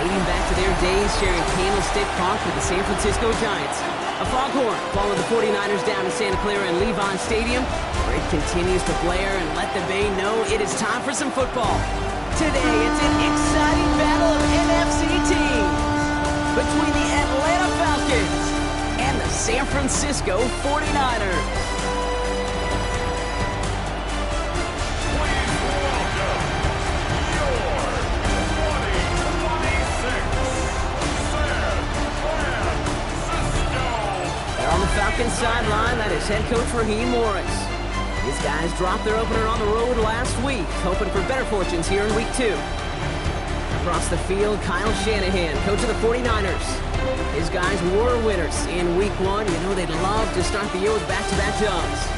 dating back to their days sharing Candlestick Park with the San Francisco Giants. A foghorn followed the 49ers down to Santa Clara and Levon Stadium, where it continues to blare and let the Bay know it is time for some football. Today, it's an exciting battle of NFC teams between the Atlanta Falcons and the San Francisco 49ers. Falcons sideline, that is head coach Raheem Morris. These guys dropped their opener on the road last week, hoping for better fortunes here in week 2. Across the field, Kyle Shanahan, coach of the 49ers. His guys were winners in week 1. You know they'd love to start the year with back-to-back dubs.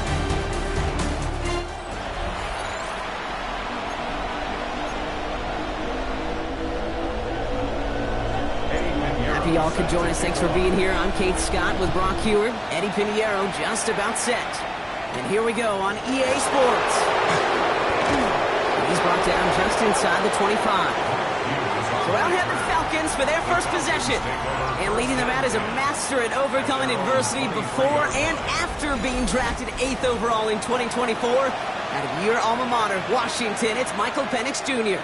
Y'all could join us. Thanks for being here. I'm Kate Scott with Brock Heward. Eddie Pinheiro just about set. And here we go on EA Sports. He's brought down just inside the 25. So out head the Falcons for their first possession. And leading them out is a master at overcoming adversity before and after being drafted 8th overall in 2024. Out of your alma mater, Washington, it's Michael Penix Jr.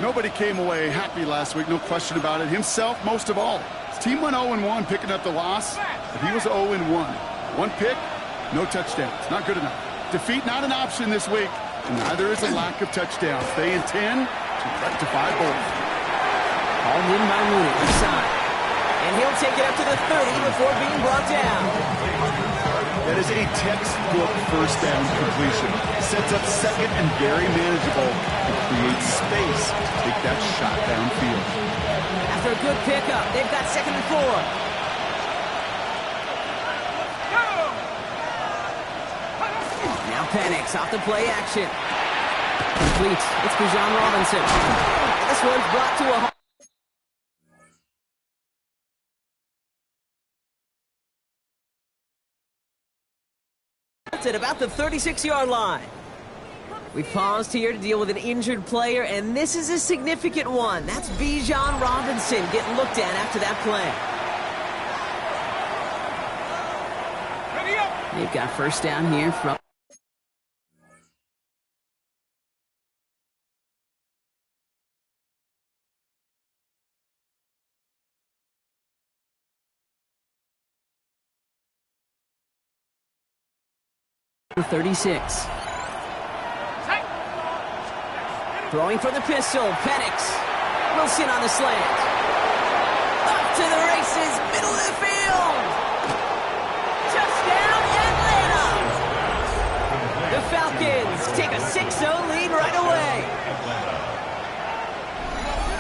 Nobody came away happy last week, no question about it. Himself, most of all. His team went 0-1, picking up the loss, but he was 0-1. One pick, no touchdowns. Not good enough. Defeat not an option this week, and neither is a lack of touchdowns. They intend to rectify both. Called in by Mooney, left side. And he'll take it up to the 30 before being brought down. That is a textbook first down completion. Sets up second and very manageable. It creates space to take that shot downfield. After a good pickup, they've got 2nd and 4. Now Penix off the play action. Complete. It's Bijan Robinson. This one's brought to a halt. At about the 36-yard line. We paused here to deal with an injured player, and this is a significant one. That's Bijan Robinson getting looked at after that play. They've got first down here from... ...36. Throwing for the pistol, Penix. Wilson on the slant. Up to the races, middle of the field. Touchdown, Atlanta. The Falcons take a 6-0 lead right away.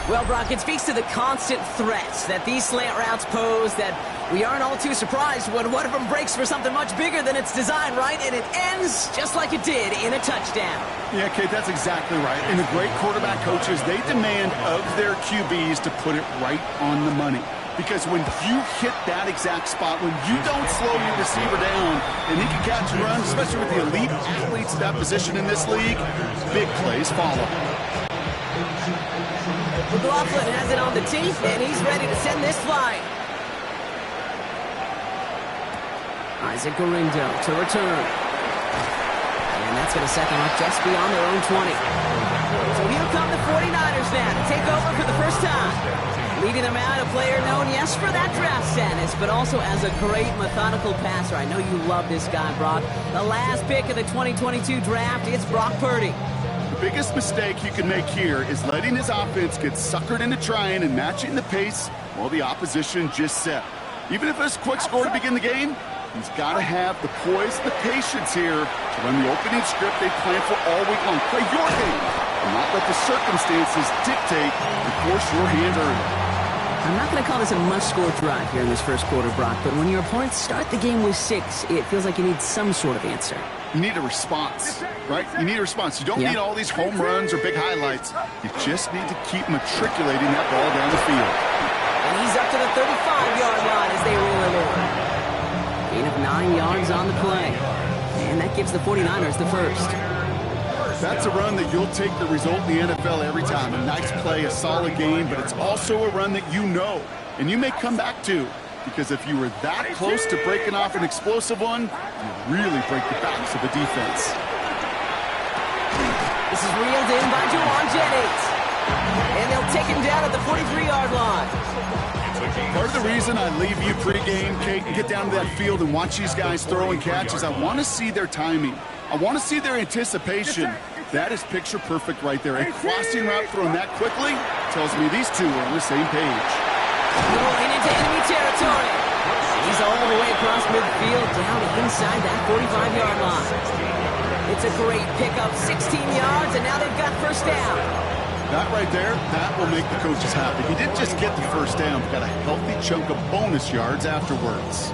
Well, Brock, it speaks to the constant threats that these slant routes pose, that we aren't all too surprised when one of them breaks for something much bigger than its design, right? And it ends just like it did in a touchdown. Yeah, Kate, that's exactly right. And the great quarterback coaches, they demand of their QBs to put it right on the money. Because when you hit that exact spot, when you don't slow your receiver down and he can catch and run, especially with the elite athletes at that position in this league, big plays follow. McLaughlin has it on the tee, and he's ready to send this flying. Isaac Gorindo to return. And that's going to set them up just beyond their own 20. So here come the 49ers now to take over for the first time. Leading them out, a player known, yes, for that draft status, but also as a great methodical passer. I know you love this guy, Brock. The last pick of the 2022 draft, it's Brock Purdy. The biggest mistake you can make here is letting his offense get suckered into trying and matching the pace while the opposition just set. Even if it's a quick score to begin the game, he's got to have the poise, the patience here to run the opening script they planned for all week long. Play your game and not let the circumstances dictate and force your hand early. I'm not going to call this a must-score drive here in this first quarter, Brock, but when your opponents start the game with 6, it feels like you need some sort of answer. You need a response, right? You need a response. You don't need all these home runs or big highlights. You just need to keep matriculating that ball down the field. And he's up to the 35-yard line as they roll him over. Gain of 9 yards on the play. And that gives the 49ers the first. That's a run that you'll take the result in the NFL every time. A nice play, a solid game, but it's also a run that you know and you may come back to. Because if you were that close to breaking off an explosive one, you really break the backs of the defense. This is reeled in by Jawan Jennings. And they'll take him down at the 43-yard line. Part of the reason I leave you pregame, Kate, and get down to that field and watch these guys throw and catch is I want to see their timing. I want to see their anticipation. That is picture perfect right there. A crossing route thrown that quickly tells me these two are on the same page. Going into enemy territory. He's all the way across midfield, down inside that 45-yard line. It's a great pickup, 16 yards, and now they've got first down. That right there, that will make the coaches happy. He didn't just get the first down, but got a healthy chunk of bonus yards afterwards.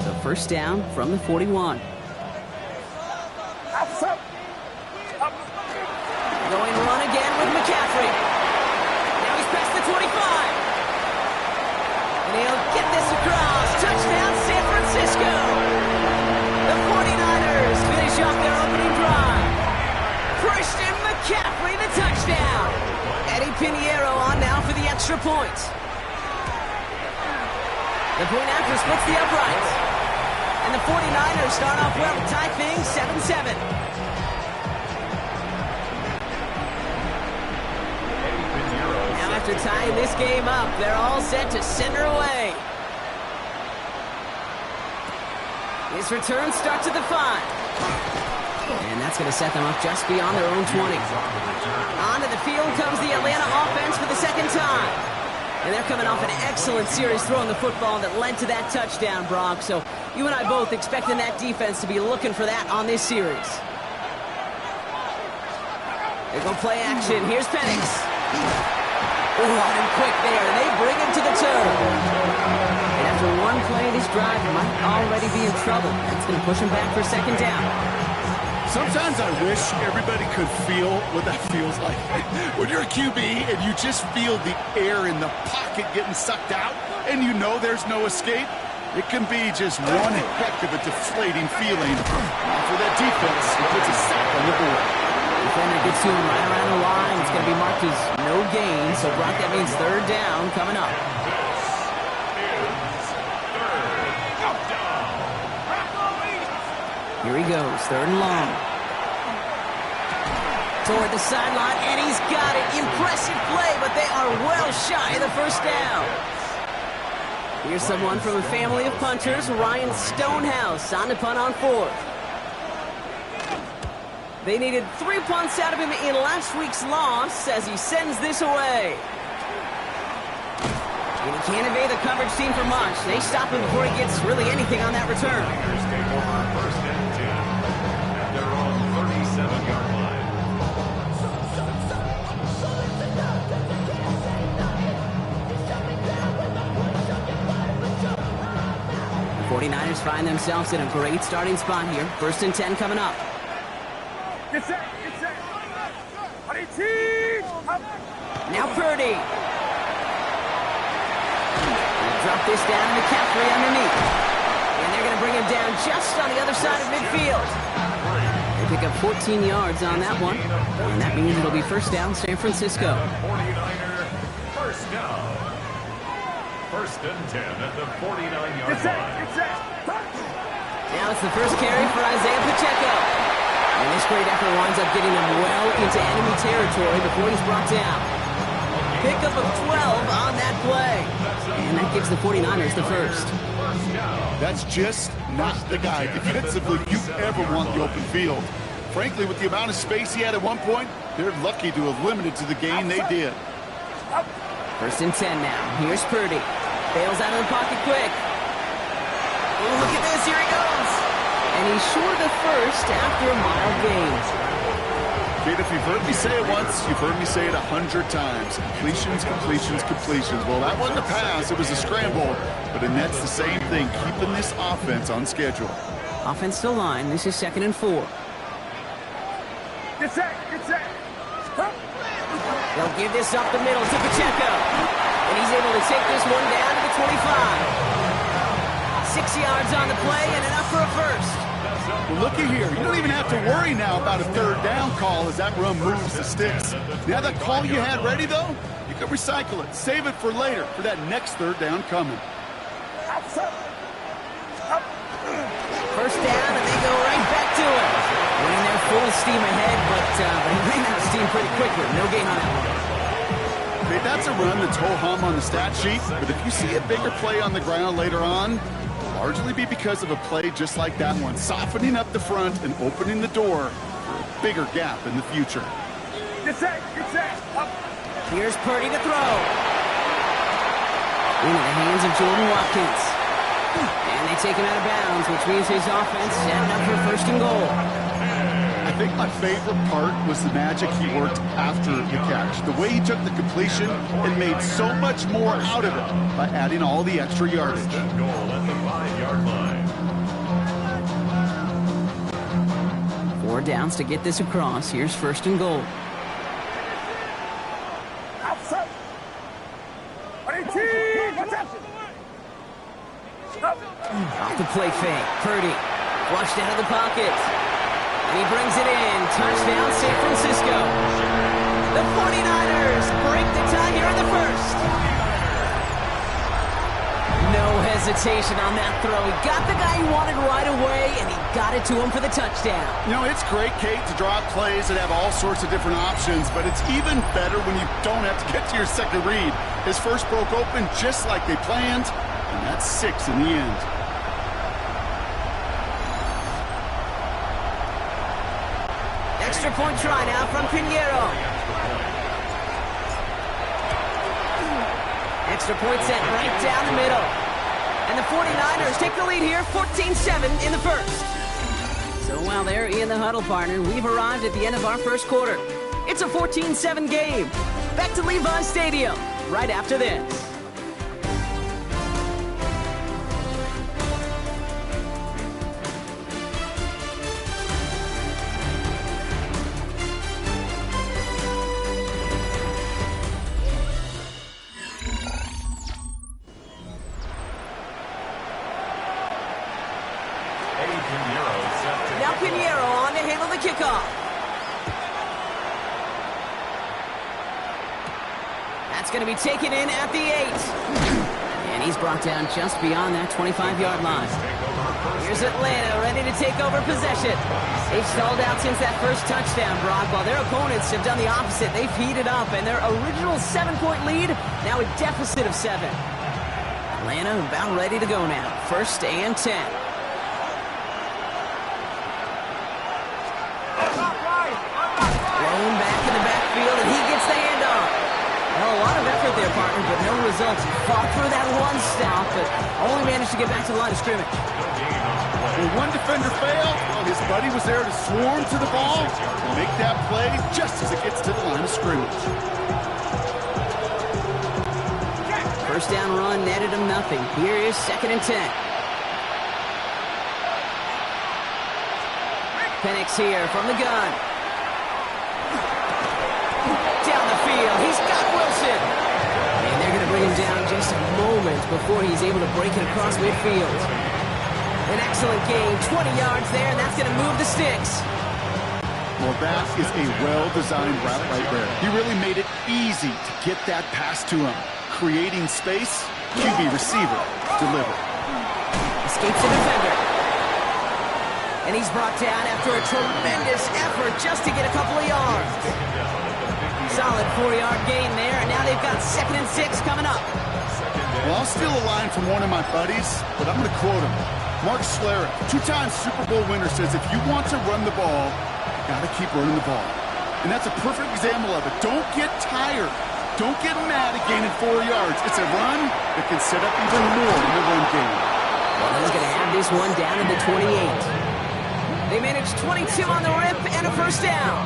So first down from the 41. Going run again with McCaffrey. Now he's past the 25. And he'll get this across. Touchdown, San Francisco. The 49ers finish off their opening drive. Christian McCaffrey, the touchdown. Eddie Pinheiro on now for the extra point. The point after splits the uprights. And the 49ers start off well to tie things 7-7. After tying this game up, they're all set to center away. His return starts at the 5. And that's going to set them up just beyond their own 20. Onto the field comes the Atlanta offense for the second time. And they're coming off an excellent series throwing the football that led to that touchdown, Brock. So you and I both expecting that defense to be looking for that on this series. They go play action. Here's Penix. Oh, on him quick there. They bring him to the turf. And after one play, this drive might already be in trouble. It's going to push him back for second down. Sometimes I wish everybody could feel what that feels like. When you're a QB and you just feel the air in the pocket getting sucked out and you know there's no escape, it can be just one heck of a deflating feeling. Now for that defense, it puts a sack on the board. Defender gets to him right around the line. It's going to be marked as no gain. So, Brock, that means third down coming up. Here he goes, third and long. Toward the sideline, and he's got it. Impressive play, but they are well shy of the first down. Here's someone from a family of punters, Ryan Stonehouse, on the punt on fourth. They needed 3 punts out of him in last week's loss as he sends this away. And he can't evade the coverage team for much. They stop him before he gets really anything on that return. First and 10 at their own 37-yard line. The 49ers find themselves in a great starting spot here. First and 10 coming up. Now Purdy. Drop this down to McCaffrey underneath. And they're going to bring him down just on the other side of midfield. They pick up 14 yards on that one. And that means it'll be first down, San Francisco. 49er, first down. First and 10 at the 49-yard line. Now it's the first carry for Isaiah Pacheco. And this great effort winds up getting him well into enemy territory before he's brought down. Pickup of 12 on that play. And that gives the 49ers the first. That's just not the guy defensively you ever want the open field. Frankly, with the amount of space he had at one point, they're lucky to have limited to the gain they did. First and 10 now. Here's Purdy. Bails out of the pocket quick. Oh, look at this. Here he goes. And he's short of the first after a mild gain. Kid, if you've heard me say it once, you've heard me say it 100 times. Completions, completions, completions. Well, that wasn't a pass. It was a scramble. But the Nets, the same thing, keeping this offense on schedule. Offense to line. This is second and 4. Get set, get set. They'll give this up the middle to Pacheco. And he's able to take this one down to the 25. 6 yards on the play and enough for a first. Well, looky here. You don't even have to worry now about a third down call as that run moves the sticks. Now that call you had ready, though, you can recycle it. Save it for later for that next third down coming. First down, and they go right back to it. When they're full steam ahead, but he ran out of steam pretty quickly. No gain on that one. Okay, that's a run that's ho-hum on the stat sheet, but if you see a bigger play on the ground later on, largely be because of a play just like that one, softening up the front and opening the door for a bigger gap in the future. Get set, up. Here's Purdy to throw. Into the hands of Jordan Watkins. And they take him out of bounds, which means his offense setting up for first and goal. I think my favorite part was the magic he worked after the catch. The way he took the completion and made so much more out of it by adding all the extra yardage. First and goal at the 5-yard line. 4 downs to get this across. Here's first and goal. Outside. 18. Off the play fake. Purdy flushed out of the pocket. And he brings it in. Touchdown, San Francisco. The 49ers break the tie here in the first. No hesitation on that throw. He got the guy he wanted right away, and he got it to him for the touchdown. You know, it's great, Kate, to draw up plays that have all sorts of different options, but it's even better when you don't have to get to your second read. His first broke open just like they planned, and that's 6 in the end. Extra point try now from Pinheiro. Extra point set right down the middle. And the 49ers take the lead here, 14-7 in the first. So while they're in the huddle, partner, we've arrived at the end of our first quarter. It's a 14-7 game. Back to Levi Stadium right after this. Now Pinheiro on to handle the kickoff. That's going to be taken in at the 8. And he's brought down just beyond that 25-yard line. Here's Atlanta ready to take over possession. They've stalled out since that first touchdown, Brock, while their opponents have done the opposite. They've heated up, and their original 7-point lead, now a deficit of 7. Atlanta about ready to go now. First and 10. Thrown back in the backfield, and he gets the handoff. Well, a lot of effort there, partner, but no results. Fought through that one stop, but only managed to get back to the line of scrimmage. When one defender failed, well, his buddy was there to swarm to the ball and make that play just as it gets to the line of scrimmage. First down run netted him nothing. Here is second and 10. Penix here from the gun. Down the field, he's got Wilson. And they're going to bring him down just a moment before he's able to break it across midfield. An excellent game, 20 yards there, and that's going to move the sticks. Well, that is a well-designed route right there. He really made it easy to get that pass to him. Creating space, QB receiver, deliver. Escapes the defender. And he's brought down after a tremendous effort just to get a couple of yards. Solid 4-yard gain there, and now they've got second and 6 coming up. Well, I'll steal a line from one of my buddies, but I'm going to quote him. Mark Schlereth, 2-time Super Bowl winner, says if you want to run the ball, you got to keep running the ball. And that's a perfect example of it. Don't get tired. Don't get mad at gaining 4 yards. It's a run that can set up even more in the run game. Well, he's going to have this one down to the 28. They managed 22 on the rip and a first down.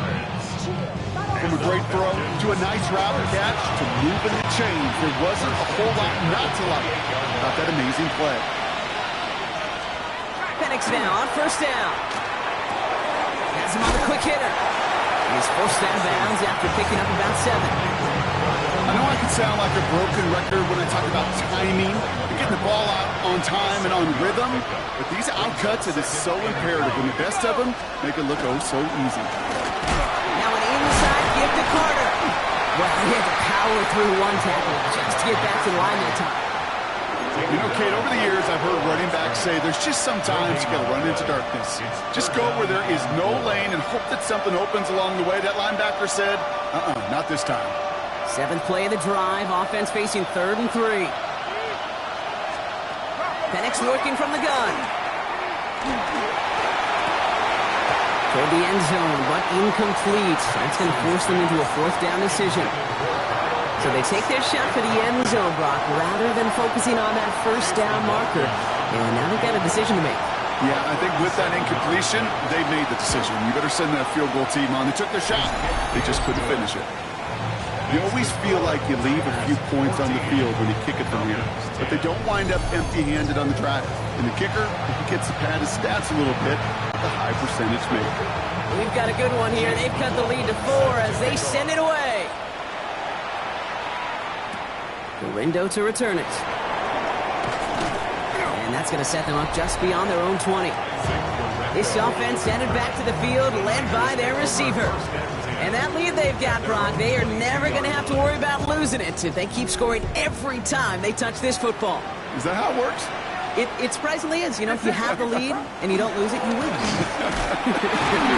From a great throw to a nice route catch to moving the chains, there wasn't a whole lot not to like about that amazing play. Penix now on first down. Has him on the quick hitter. He's forced out of bounds after picking up about 7. I know I can sound like a broken record when I talk about timing and getting the ball out on time and on rhythm, but these outcuts, it is so imperative, and the best of them make it look oh so easy. Now an inside give to Carter. Well, he had to power through one tackle just to get back to the line that time. You know, Kate, over the years, I've heard running backs say there's just sometimes you got to run into darkness. Just go where there is no lane and hope that something opens along the way. That linebacker said, not this time. 7th play of the drive. Offense facing 3rd and 3. Penix working from the gun. Toward the end zone, but incomplete. That's going to force them into a 4th down decision. So they take their shot for the end zone, Brock, rather than focusing on that 1st down marker. And now they've got a decision to make. Yeah, I think with that incompletion, they made the decision. You better send that field goal team on. They took their shot. They just couldn't finish it. You always feel like you leave a few points on the field when you kick it from here, but they don't wind up empty-handed on the drive. And the kicker, if he gets to pad his stats a little bit, the high percentage maker. We've got a good one here. They've cut the lead to 4 as they send it away. Gorindo to return it. And that's going to set them up just beyond their own 20. This offense headed back to the field, led by their receiver. And that lead they've got, Brock, they are never going to have to worry about losing it if they keep scoring every time they touch this football. Is that how it works? It surprisingly is. You know, if you have the lead and you don't lose it, you win.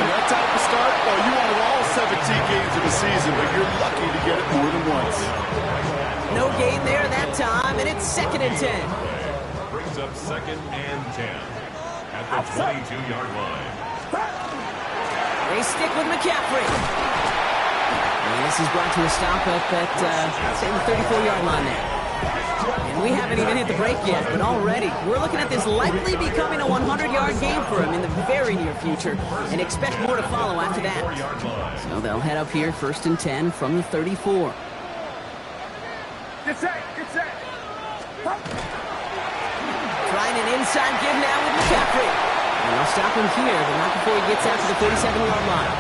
That type of start, well, you wanted all 17 games of the season, but you're lucky to get it more than once. No gain there that time, and it's 2nd and 10. Brings up 2nd and 10 at the 22-yard line. They stick with McCaffrey. And this is brought to a stop up at, say, the 34-yard line there. And we haven't even hit the break yet, but already we're looking at this likely becoming a 100-yard game for him in the very near future, and expect more to follow after that. So they'll head up here 1st and 10 from the 34. Get set, get set. Trying an inside give now with McCaffrey. And they'll stop him here, but not before he gets out to the 37-yard line.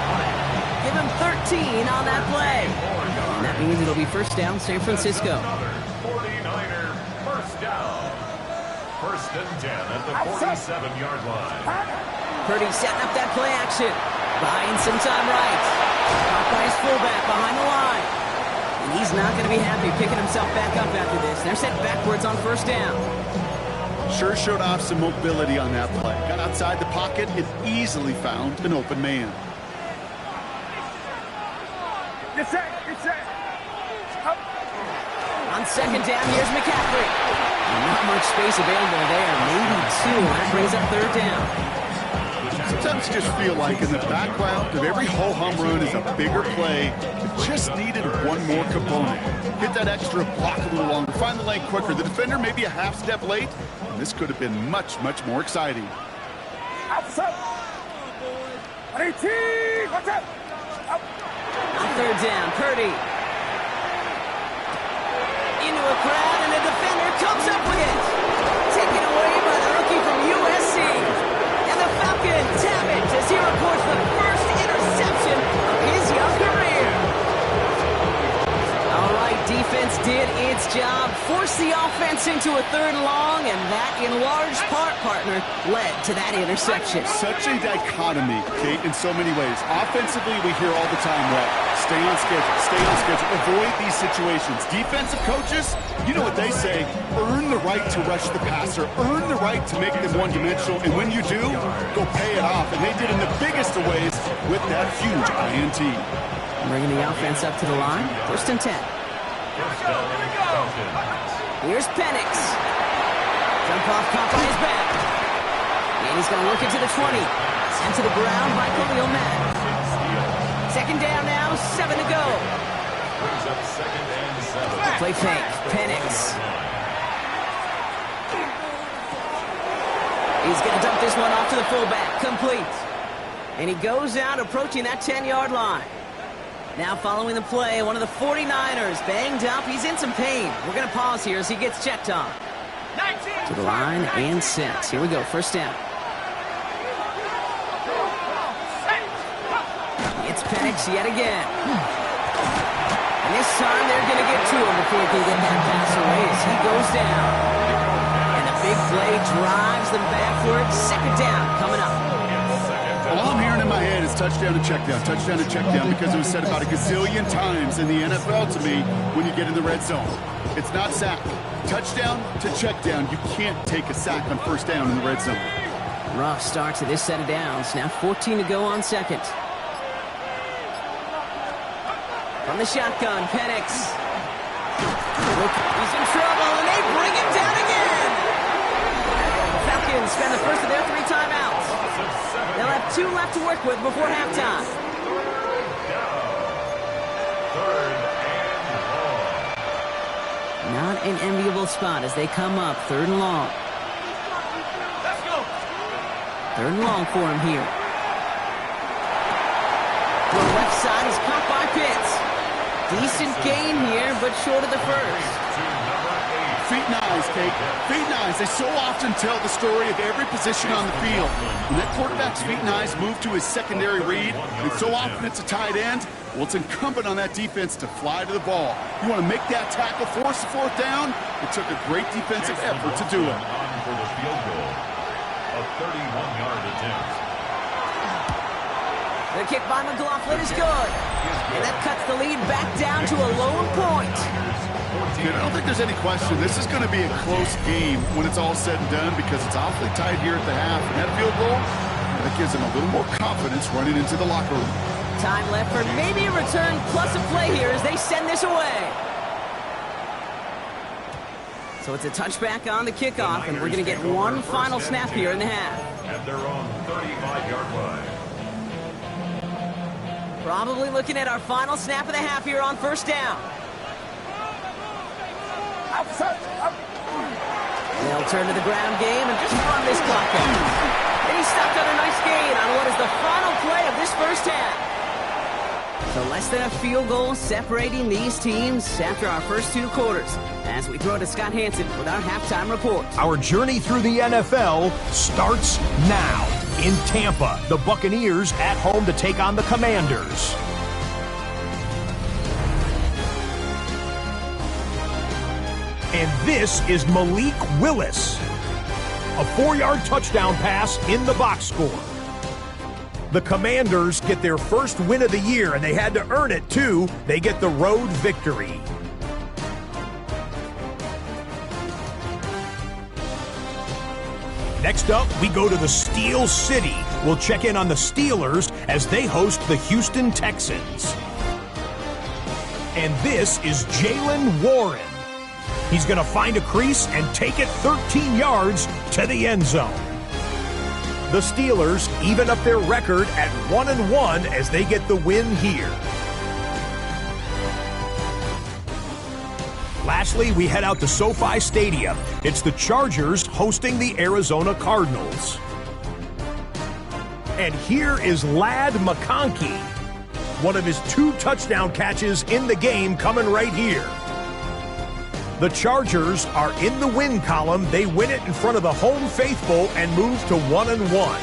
Give him 13 on that play. And that means it'll be 1st down, San Francisco. 49er first down. 1st and 10 at the 47-yard line. Purdy setting up that play action. Buying some time right. Caught by his fullback behind the line. And he's not going to be happy picking himself back up after this. They're sent backwards on 1st down. Sure showed off some mobility on that play. Got outside the pocket and easily found an open man. Get set, get set. On 2nd down, here's McCaffrey. Not much space available there. Maybe 2. That brings up 3rd down. Sometimes you just feel like in the background of every ho-hum run is a bigger play. It just needed one more component. Hit that extra block a little longer. Find the lane quicker. The defender may be a half step late, and this could have been much, much more exciting. Outside. 18, watch out. On 3rd down, Purdy. Into a crowd, and a defender comes up with it. Taken away by the rookie from USC. And the Falcons have it as he records the first interception of his young career. All right, defense did its job. Forced the offense into a 3rd and long, and that, in large part, partner, led to that interception. Such a dichotomy, Kate, in so many ways. Offensively, we hear all the time, well, stay on schedule, avoid these situations. Defensive coaches, you know what they say, earn the right to rush the passer, earn the right to make them one-dimensional, and when you do, go pay it off. And they did in the biggest of ways with that huge INT. Bringing the offense up to the line, 1st and 10. Here's Penix. Jump off, caught by his back. And he's going to work it to the 20. Sent to the ground by Khalil Mack. 2nd down now, 7 to go. Brings up 2nd and 7. Play fake, Penix. He's going to dump this one off to the fullback, complete. And he goes out approaching that 10-yard line. Now following the play, one of the 49ers banged up. He's in some pain. We're going to pause here as he gets checked on. To the line and set. Here we go, 1st down. It's Penix yet again. And this time they're going to get to him before he can get that pass away as he goes down. And the big play drives them back for it. Second down coming up. All I'm hearing in my head is touchdown to check down, because it was said about a gazillion times in the NFL to me when you get in the red zone. It's not sack. Touchdown to check down. You can't take a sack on first down in the red zone. Rough start to this set of downs. Now 14 to go on second. From the shotgun, Penix. He's in trouble, and they bring him down again. Falcons spend the first of their 3 timeouts. They'll have 2 left to work with before halftime. Not an enviable spot as they come up 3rd and long. 3rd and long for him here. The left side is caught by Pitts. Decent gain here, but short of the first. Feet and eyes, Kate. Feet and eyes. They so often tell the story of every position on the field. When that quarterback's feet and eyes move to his secondary read, and so often it's a tight end, well, it's incumbent on that defense to fly to the ball. You want to make that tackle, force the 4th down? It took a great defensive effort to do it. For the field goal, a 31-yard attempt. The kick by McLaughlin is good. And that cuts the lead back down to a lone point. I don't think there's any question. This is going to be a close game when it's all said and done, because it's awfully tight here at the half. And that field goal, that gives them a little more confidence running into the locker room. Time left for maybe a return plus a play here as they send this away. So it's a touchback on the kickoff, and we're going to get one final snap here in the half. At their own 35-yard line. Probably looking at our final snap of the half here on first down. They'll turn to the ground game and just run this clock out. And he stopped on a nice gain on what is the final play of this first half. So less than a field goal separating these teams after our first 2 quarters. As we throw to Scott Hansen with our halftime report. Our journey through the NFL starts now. In Tampa, the Buccaneers at home to take on the Commanders. And this is Malik Willis. A 4-yard touchdown pass in the box score. The Commanders get their first win of the year, and they had to earn it, too. They get the road victory. Next up, we go to the Steel City. We'll check in on the Steelers as they host the Houston Texans. And this is Jaylen Warren. He's going to find a crease and take it 13 yards to the end zone. The Steelers even up their record at 1-1 as they get the win here. Lastly, we head out to SoFi Stadium. It's the Chargers hosting the Arizona Cardinals. And here is Ladd McConkey. One of his 2 touchdown catches in the game coming right here. The Chargers are in the win column. They win it in front of the home faithful and move to 1-1.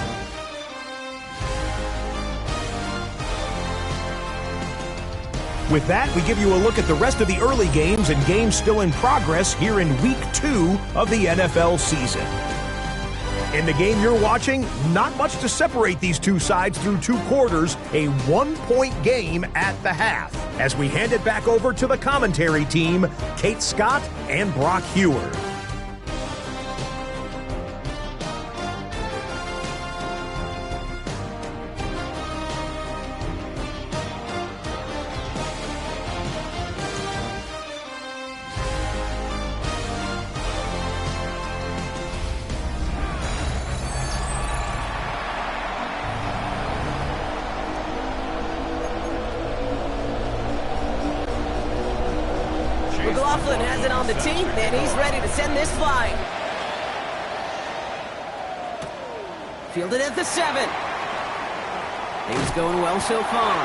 With that, we give you a look at the rest of the early games and games still in progress here in Week 2 of the NFL season. In the game you're watching, not much to separate these 2 sides through 2 quarters, a 1-point game at the half. As we hand it back over to the commentary team, Kate Scott and Brock Hewer. McLaughlin has it on the team, and he's ready to send this flying. Fielded at the 7. Things going well so far.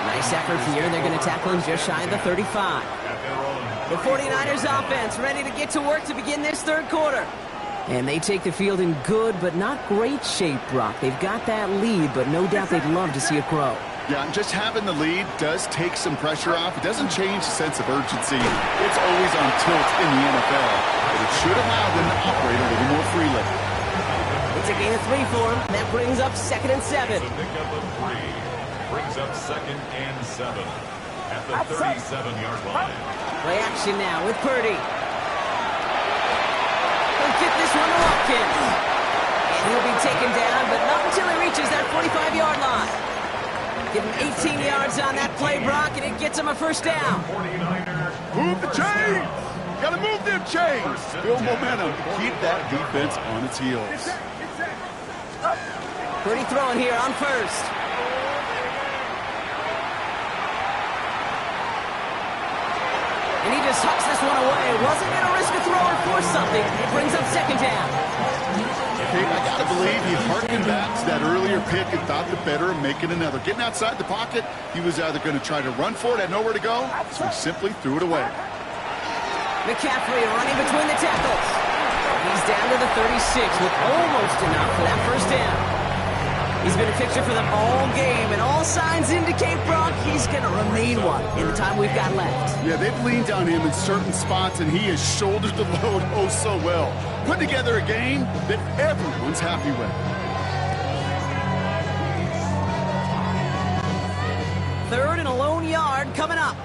Nice effort here. They're going to tackle him just shy of the 35. The 49ers offense ready to get to work to begin this 3rd quarter. And they take the field in good but not great shape, Brock. They've got that lead, but no doubt they'd love to see it grow. Yeah, and just having the lead does take some pressure off. It doesn't change the sense of urgency. It's always on tilt in the NFL, but it should allow them to operate a little more freely. It's a gain of 3 for him. That brings up 2nd and 7. It's a pickup of 3. Brings up 2nd and 7 at the 37-yard line. Play action now with Purdy. He'll get this one to Watkins. And he'll be taken down, but not until he reaches that 45-yard line. Give him 18 yards on that play, Brock, and it gets him a first down. 49er. Move the chains! Gotta move them chains! Build momentum. Keep that defense on its heels. Purdy throwing here on first. And he just hucks this one away. Wasn't going to risk a throw or force something. It brings up 2nd down. Hey, I gotta believe he harkened back to that earlier pick and thought the better of making another. Getting outside the pocket, he was either going to try to run for it, had nowhere to go, so he simply threw it away. McCaffrey running between the tackles. He's down to the 36 with almost enough for that first down. He's been a fixture for them all game, and all signs indicate, Brock, he's going to remain one in the time we've got left. Yeah, they've leaned on him in certain spots, and he has shouldered the load oh so well. Put together a game that everyone's happy with. 3rd and a lone yard coming up.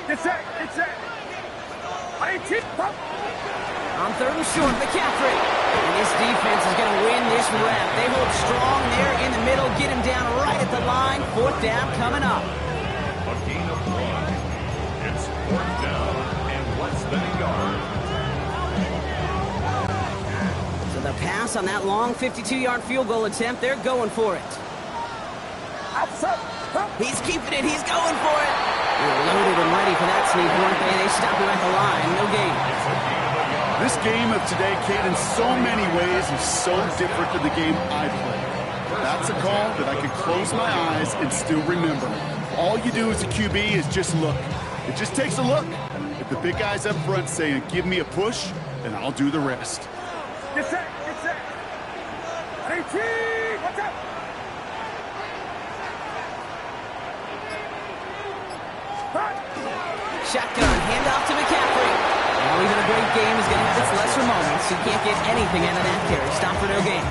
It's it. On 3rd and short, McCaffrey. And this defense is going to win this rep. They hold strong there in the middle, get him down right at the line. 4th down coming up. A gain of 1. It's 4th down and less than a yard. So the pass on that long 52-yard field goal attempt, they're going for it. He's keeping it. He's going for it. They're loaded and ready for that sneak, weren't they? They stop him at the line. No gain. This game of today, Kate, in so many ways is so different than the game I played. That's a call that I can close my eyes and still remember. All you do as a QB is just look. It just takes a look. If the big guy's up front saying, give me a push, then I'll do the rest. Get set. 18. Watch out. Shotgun, handoff to McCaffrey. Well, even a great game is going to have its lesser moments. You can't get anything out of that carry. Stop for no gain.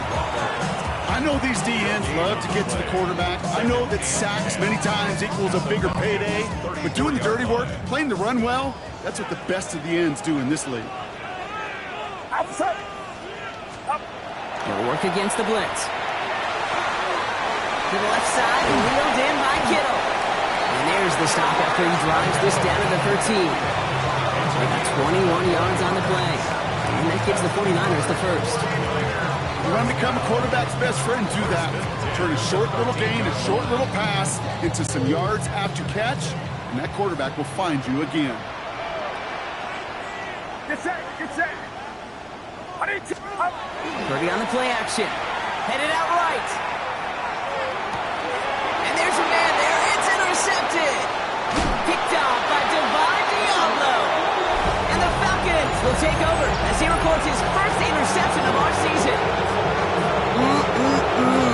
I know these DNs love to get to the quarterback. I know that sacks many times equals a bigger payday. But doing the dirty work, playing the run well, that's what the best of the ends do in this league. He'll work against the blitz. To the left side, wheeled in by Kittle. And there's the stop after he drives this down to the 13. They got 21 yards on the play. And that gives the 49ers the first. You want to become a quarterback's best friend, do that. Turn a short little gain, a short little pass into some yards after catch, and that quarterback will find you again. Get set. Purdy on the play action. Headed out right. And there's a man there. It's intercepted. Picked off by Devon Diablo. And the Falcons will take over as he records his first interception of our season.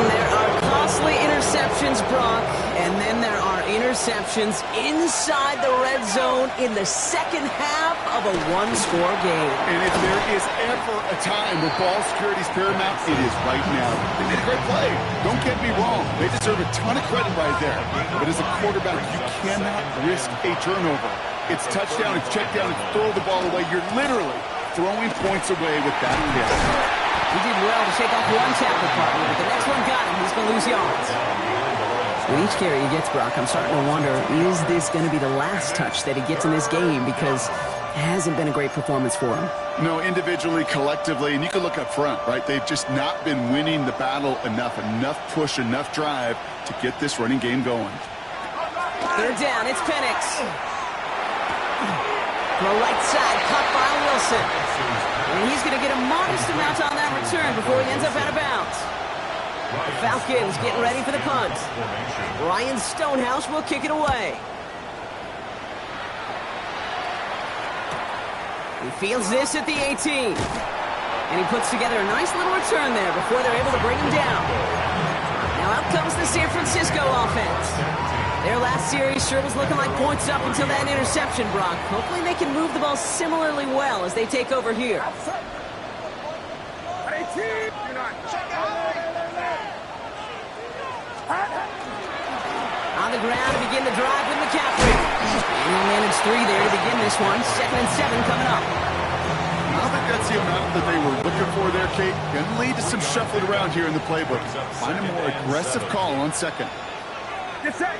There are costly interceptions, Brock, and then there are interceptions inside the red zone in the second half of a one-score game. And if there is ever a time where ball security is paramount, it is right now. They made a great play. Don't get me wrong. They deserve a ton of credit right there. But as a quarterback, you cannot risk a turnover. It's touchdown, it's check down, it's throw the ball away. You're literally throwing points away with that hit. He did well to shake off one tackle partner, but the next one got him. He's going to lose yards. With each carry he gets, Brock, I'm starting to wonder, is this going to be the last touch that he gets in this game? Because it hasn't been a great performance for him. No, individually, collectively, and you can look up front, right? They've just not been winning the battle enough push, enough drive to get this running game going. 3rd down, it's Penix. The right side, caught by Wilson. And he's going to get a modest amount on that return before he ends up out of bounds. The Falcons getting ready for the punt. Ryan Stonehouse will kick it away. He fields this at the 18. And he puts together a nice little return there before they're able to bring him down. Now out comes the San Francisco offense. Their last series sure was looking like points up until that interception, Brock. Hopefully they can move the ball similarly well as they take over here. On the ground to begin the drive with McCaffrey. And he'll manage 3 there to begin this one. 2nd and 7 coming up. I don't think that's the amount that they were looking for there, Kate. Going to lead to some shuffling around here in the playbook. Find a more aggressive call on 2nd. Get set.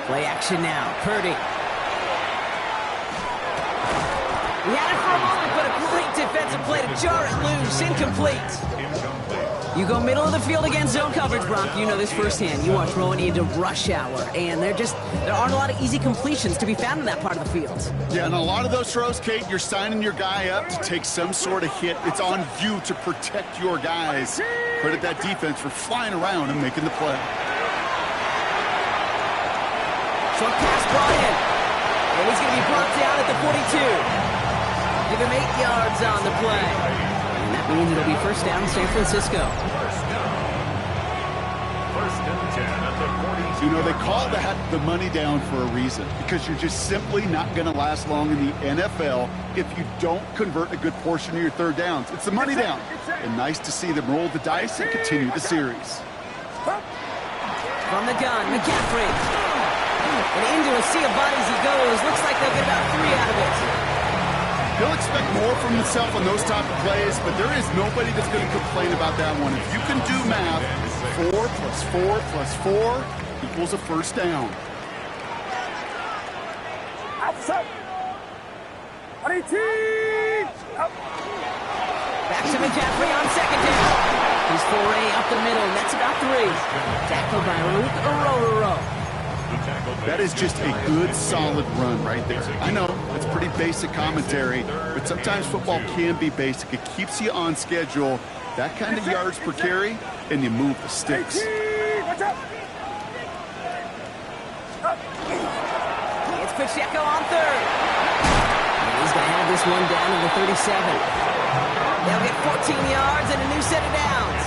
Play action now. Purdy. He had it for a moment, but a great defensive play to jar it loose. Incomplete. You go middle of the field against zone coverage, Brock. You know this firsthand. You are throwing into rush hour, and there aren't a lot of easy completions to be found in that part of the field. Yeah, and a lot of those throws, Kate, you're signing your guy up to take some sort of hit. It's on you to protect your guys. Credit that defense for flying around and making the play. Short pass brought in. And he's going to be brought down at the 42. Give him 8 yards on the play. And that means it'll be first down San Francisco. First and 10 at the 42. You know, they call that the money down for a reason, because you're just simply not going to last long in the NFL if you don't convert a good portion of your third downs. It's the money down. And nice to see them roll the dice and continue the series. From the gun, McCaffrey. And into a sea of bodies he goes. Looks like they'll get about 3 out of it. He'll expect more from himself on those type of plays, but there is nobody that's going to complain about that one. If you can do math, 4 plus 4 plus 4 equals a first down. Outside. Back to McCaffrey on 2nd down. His foray up the middle. That's about 3. Tackled by Luke Arororo. That is just a good, solid run right there. I know, it's pretty basic commentary, but sometimes football can be basic. It keeps you on schedule, that kind of yards per carry, and you move the sticks. It's Pacheco on 3rd. And he's going to have this one down to the 37. They'll get 14 yards and a new set of downs.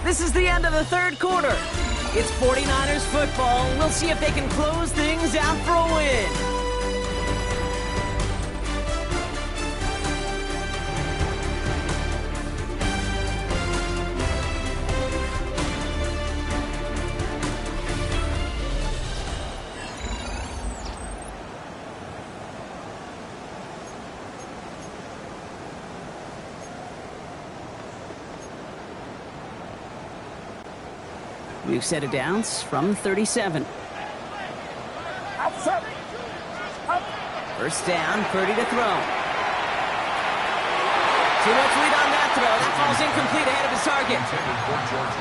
This is the end of the 3rd quarter. It's 49ers football. We'll see if they can close things out for a win. New set of downs from 37. First down, Purdy to throw. Too much lead on that throw. That falls incomplete ahead of his target.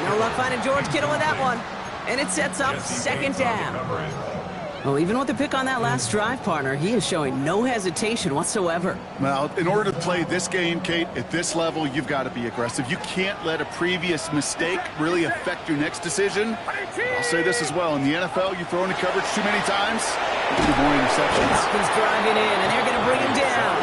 No luck finding George Kittle with that one. And it sets up 2nd down. Well, even with the pick on that last drive, partner, he is showing no hesitation whatsoever. Well, in order to play this game, Kate, at this level, you've got to be aggressive. You can't let a previous mistake really affect your next decision. I'll say this as well. In the NFL, you throw into coverage too many times, you get more interceptions. He's driving in, and they're going to bring him down.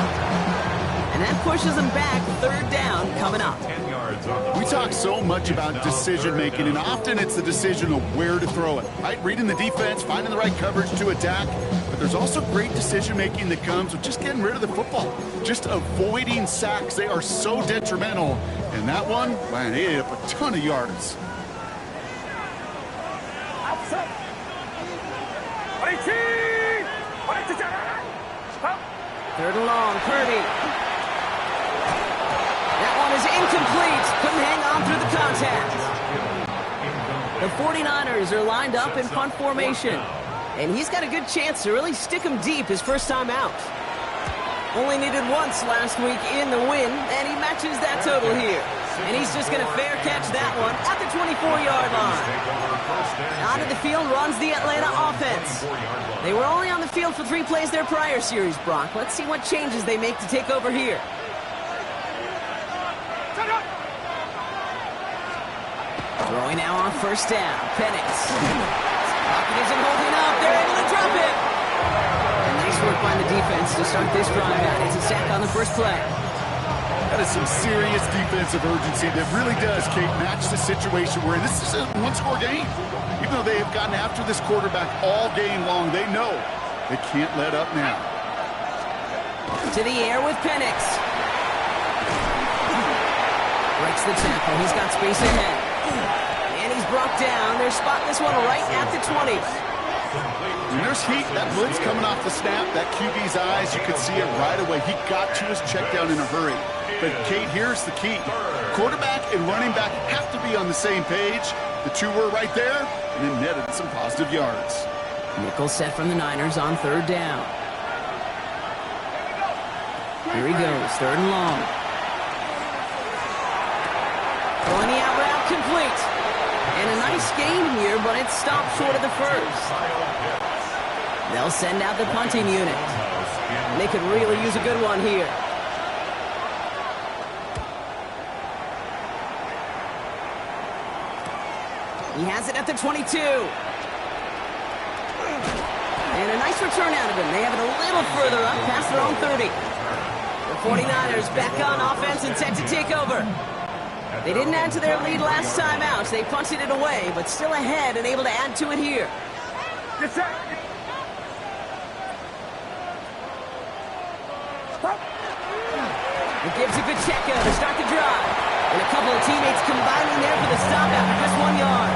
And that pushes them back. 3rd down coming up. 10 yards on the We talk so much about decision-making, and often it's the decision of where to throw it, right? Reading the defense, finding the right coverage to attack. But there's also great decision-making that comes with just getting rid of the football, just avoiding sacks. They are so detrimental. And that one, man, he ate up a ton of yards. Third and long, Purdy. That one is incomplete. Couldn't hang on through the contact. The 49ers are lined up in punt formation. And he's got a good chance to really stick him deep his first time out. Only needed once last week in the win, and he matches that total here. And he's just going to fair catch that one at the 24-yard line. Out of the field runs the Atlanta offense. They were only on the field for 3 plays their prior series, Brock. Let's see what changes they make to take over here. Throwing now on first down. Penix. Pocket isn't holding up. They're able to drop it. And nice work by the defense to start this drive out. It's a sack on the first play. That is some serious defensive urgency that really does, Kate, match the situation we're in. This is a one-score game. Even though they have gotten after this quarterback all game long, they know they can't let up now. To the air with Penix. Breaks the tackle. He's got space ahead. And he's brought down. They're spotting this one right at the 20. When there's heat, that blitz coming off the snap, that QB's eyes, you could see it right away. He got to his check down in a hurry. But, Kate, here's the key. Quarterback and running back have to be on the same page. The two were right there, and then netted some positive yards. Nickel set from the Niners on third down. Here he goes, third and long. Throwing the out route complete. And a nice gain here, but it stopped short of the first. They'll send out the punting unit. They could really use a good one here. He has it at the 22. And a nice return out of him. They have it a little further up past their own 30. The 49ers back on offense and set to take over. They didn't add to their lead last time out. They punted it away, but still ahead and able to add to it here. Yes, sir. It gives a good check out to start the drive. And a couple of teammates combining there for the stop after just 1 yard.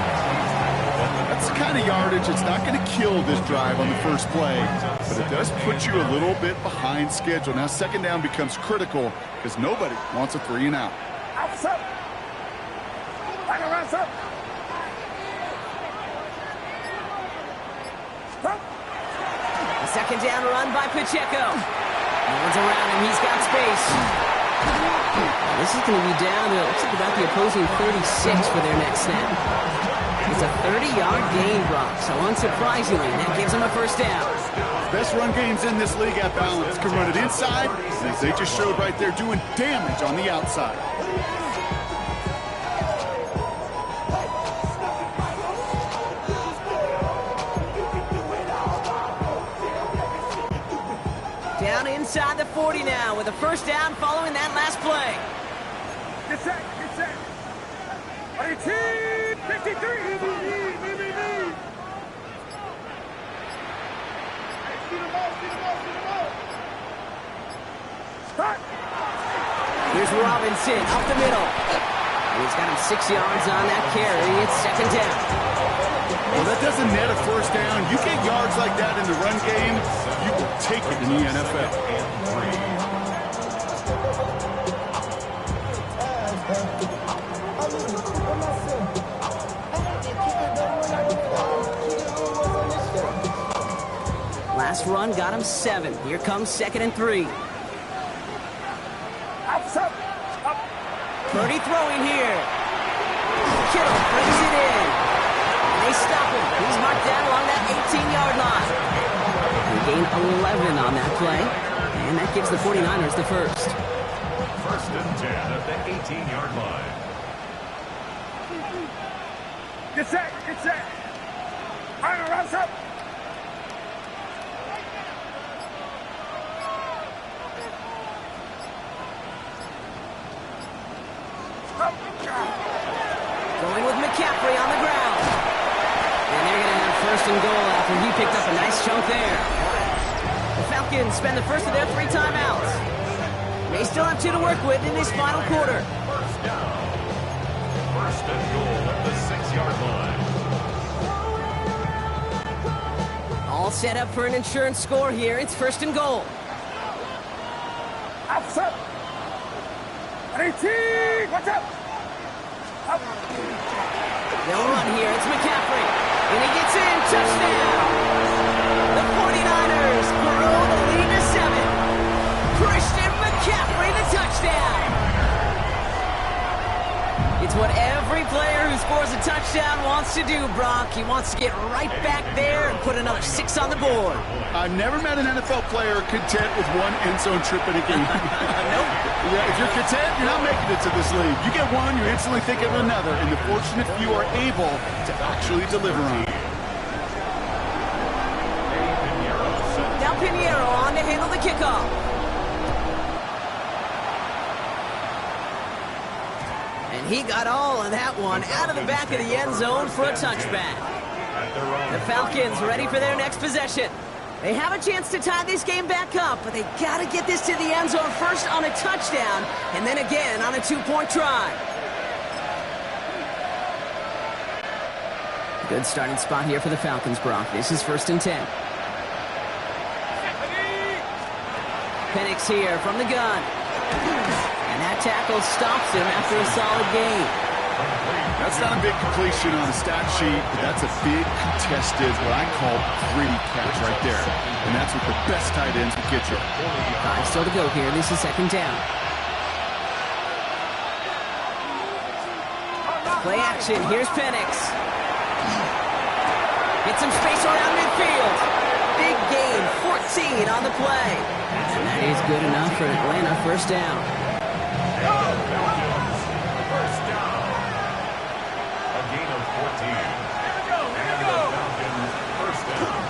That's the kind of yardage it's not going to kill this drive on the first play, but it does put you a little bit behind schedule. Now second down becomes critical because nobody wants a 3 and out. Outside. I can run, sir. A second down run by Pacheco. No one's around him. He's got space. This is going to be down to, looks like about the opposing 36 for their next snap. It's a 30-yard gain, Brock, so unsurprisingly, that gives them a first down. Best run games in this league at balance. Can run it inside, and as they just showed right there, doing damage on the outside. Down inside the 40 now with a first down following that last play. Get set. Get set. 18-53. Start. Here's Robinson up the middle. And he's got him 6 yards on that carry. It's second down. Well, that doesn't net a first down. You get yards like that in the run game, you will take it in the NFL. Last run got him 7. Here comes 2nd and 3. Outside. Up. Purdy throwing here. Kittle brings it in. They stop him. He's marked down along that 18-yard line. They gain 11 on that play, and that gives the 49ers the first. First and 10 at the 18-yard line. Get set. Get set. Final runs up. Going with McCaffrey on the ground. And they're going to have first and goal after he picked up a nice chunk there. The Falcons spend the first of their 3 timeouts. They still have 2 to work with in this final quarter. First down. First and goal at the 6-yard line. All set up for an insurance score here. It's first and goal. Outside. 18. Watch out. Up. They'll run here. It's McCaffrey. And he gets in. Touchdown. The 49ers grow the lead to 7. Christian McCaffrey, the touchdown. It's what every player who scores a touchdown wants to do, Brock. He wants to get right back there and put another 6 on the board. I've never met an NFL player content with 1 end zone trip in a game. Nope. Yeah, if you're content, you're not making it to this league. You get 1, you instantly think of another, and the fortunate few are able to actually deliver on it. Now Pinheiro on to handle the kickoff. And he got all of that one out of the back of the end zone for a touchback. The Falcons ready for their next possession. They have a chance to tie this game back up, but they got to get this to the end zone first on a touchdown, and then again on a two-point try. Good starting spot here for the Falcons, Brock. This is 1st and 10. Penix here from the gun. And that tackle stops him after a solid gain. That's not a big completion on the stat sheet, but that's a big contested, what I call gritty catch right there. And that's what the best tight ends will get you. 5 still to go here. This is 2nd down. Play action. Here's Penix. Get some space around midfield. Big gain, 14 on the play. And that is good enough for Atlanta. 1st down. First down. A gain of 14. And the Falcons first down.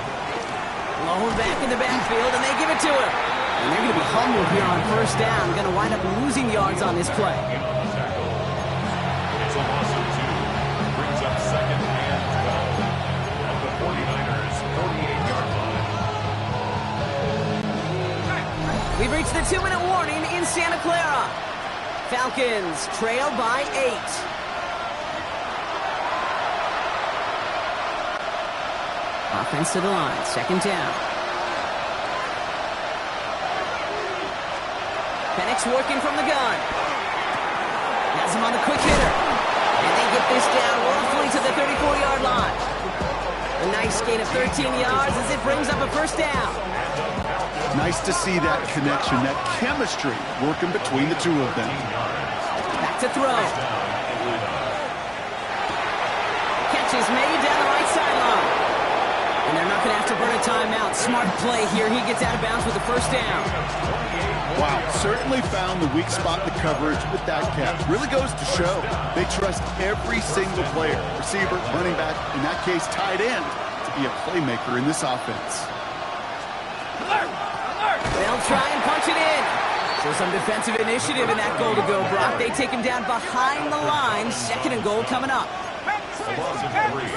Low back in the backfield, and they give it to him. And they're going to be humbled here on 1st down. Going to wind up losing yards on this play. It's a loss of 2. Brings up 2nd and 12. At the 49ers' 48-yard line. We've reached the 2-minute warning in Santa Clara. Falcons trail by 8. Offense to the line. 2nd down. Penix working from the gun. Has him on the quick hitter. And they get this down roughly to the 34-yard line. A nice gain of 13 yards as it brings up a 1st down. Nice to see that connection, that chemistry working between the two of them. Back to throw. Catch is made down the right sideline. And they're not going to have to burn a timeout. Smart play here. He gets out of bounds with the 1st down. Wow, certainly found the weak spot in the coverage with that catch. Really goes to show they trust every single player, receiver, running back, in that case tight end, to be a playmaker in this offense. They'll try and punch it in. So some defensive initiative in that goal to go, Brock. They take him down behind the line. 2nd and goal coming up. A loss of 3.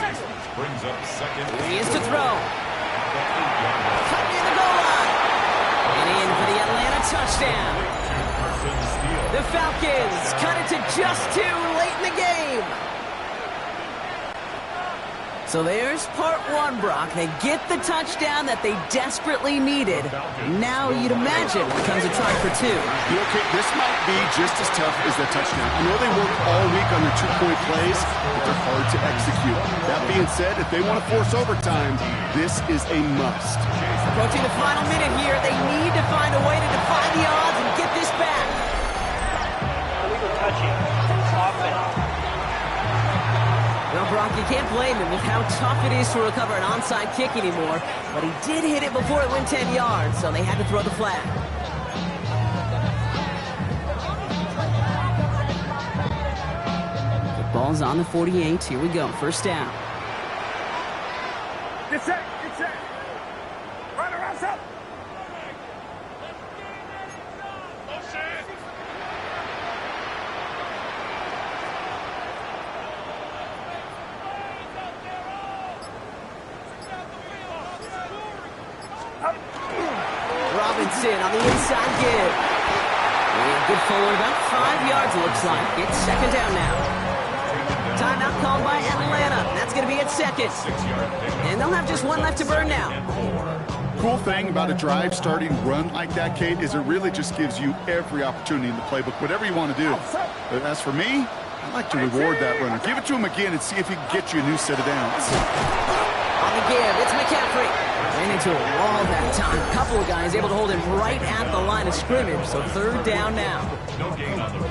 Brings up 2nd. Here he is to throw. Cut near the goal line. And in for the Atlanta touchdown. The Falcons cut it to just 2 late in the game. So there's part 1, Brock. They get the touchdown that they desperately needed. Now you'd imagine it becomes a try for 2. Okay, this might be just as tough as that touchdown. I know they work all week on their 2-point plays, but they're hard to execute. That being said, if they want to force overtime, this is a must. Approaching the final minute here, they need to find a way to defy the odds and get this back. Illegal touching. Offense. Well, Brock, you can't blame him with how tough it is to recover an onside kick anymore, but he did hit it before it went 10 yards, so they had to throw the flag. The ball's on the 48. Here we go. 1st down. Get set. Get set. Run around, up. Robinson on the inside give. And good forward, about 5 yards it looks like. It's 2nd down now. Timeout called by Atlanta. That's going to be at 2nd. And they'll have just 1 left to burn now. Cool thing about a drive starting run like that, Kate, is it really just gives you every opportunity in the playbook, whatever you want to do. But as for me, I like to reward that runner. Give it to him again and see if he can get you a new set of downs. On the give, it's McCaffrey. Ran into a wall that time. A couple of guys able to hold him right at the line of scrimmage, so 3rd down now.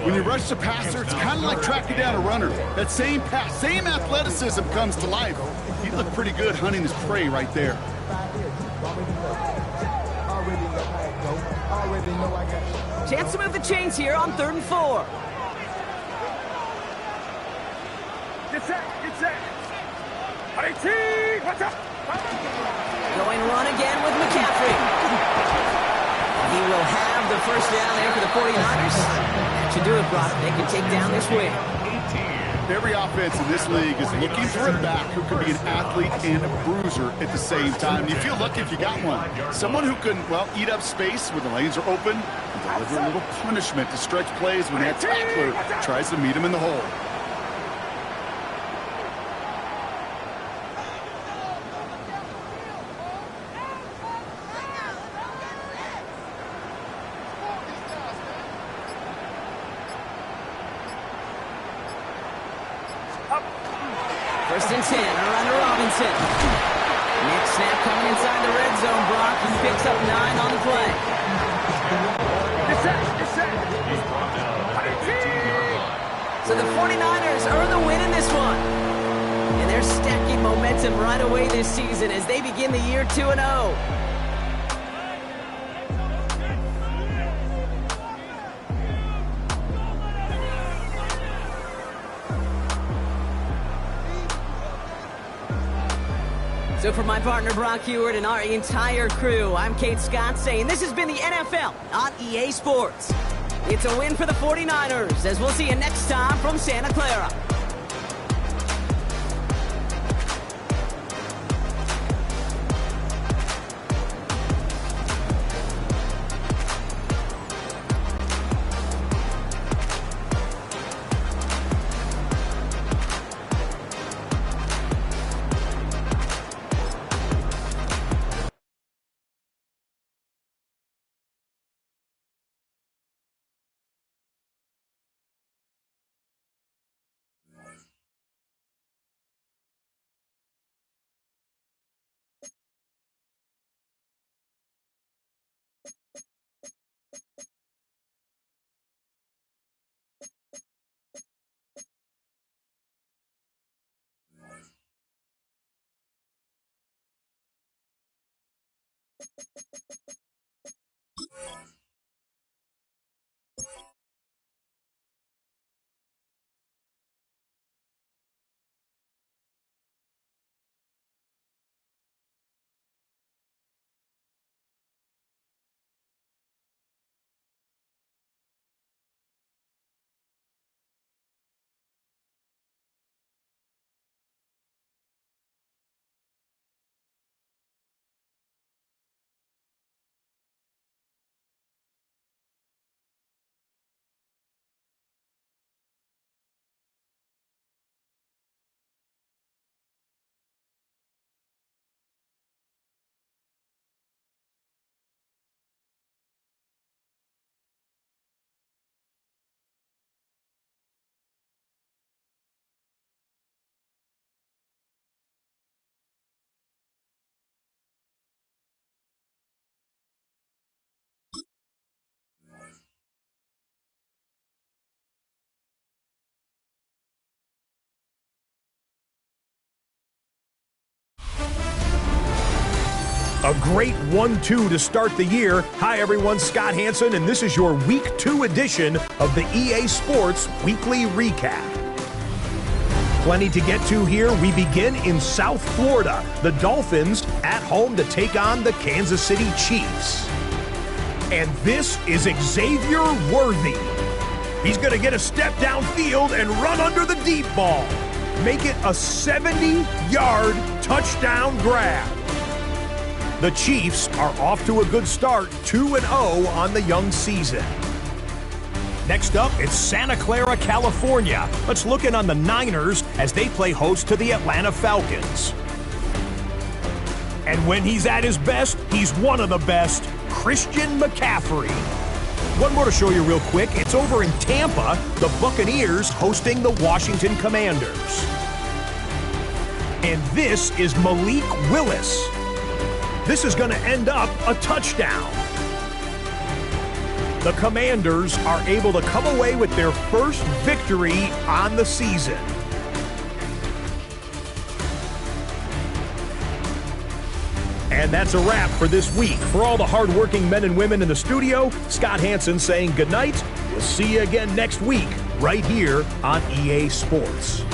When you rush the passer, it's kind of like tracking down a runner. That same pass, same athleticism comes to life. He looked pretty good hunting his prey right there. Chance to move the chains here on 3rd and 4. Get set. Get set. 18. Watch out. Going run again with McCaffrey. He will have the 1st down there for the 49ers. That should do it, Brock. They can take down this win. Every offense in this league is looking for a back who can be an athlete and a bruiser at the same time. And you feel lucky if you got one. Someone who can, well, eat up space when the lanes are open and deliver a little punishment to stretch plays when that tackler tries to meet him in the hole. First and 10, around to Robinson. Next snap coming inside the red zone, Brock. He picks up 9 on the play. So the 49ers earn the win in this one. And they're stacking momentum right away this season as they begin the year 2-0. So for my partner Brock Heward and our entire crew, I'm Kate Scott saying this has been the NFL on EA Sports. It's a win for the 49ers, as we'll see you next time from Santa Clara. A great 1-2 to start the year. Hi, everyone. Scott Hanson, and this is your Week 2 edition of the EA Sports Weekly Recap. Plenty to get to here. We begin in South Florida. The Dolphins at home to take on the Kansas City Chiefs. And this is Xavier Worthy. He's going to get a step downfield and run under the deep ball. Make it a 70-yard touchdown grab. The Chiefs are off to a good start, 2-0 on the young season. Next up, it's Santa Clara, California. Let's look in on the Niners as they play host to the Atlanta Falcons. And when he's at his best, he's one of the best, Christian McCaffrey. One more to show you real quick. It's over in Tampa, the Buccaneers hosting the Washington Commanders. And this is Malik Willis. This is going to end up a touchdown. The Commanders are able to come away with their first victory on the season. And that's a wrap for this week. For all the hardworking men and women in the studio, Scott Hanson saying goodnight. We'll see you again next week right here on EA Sports.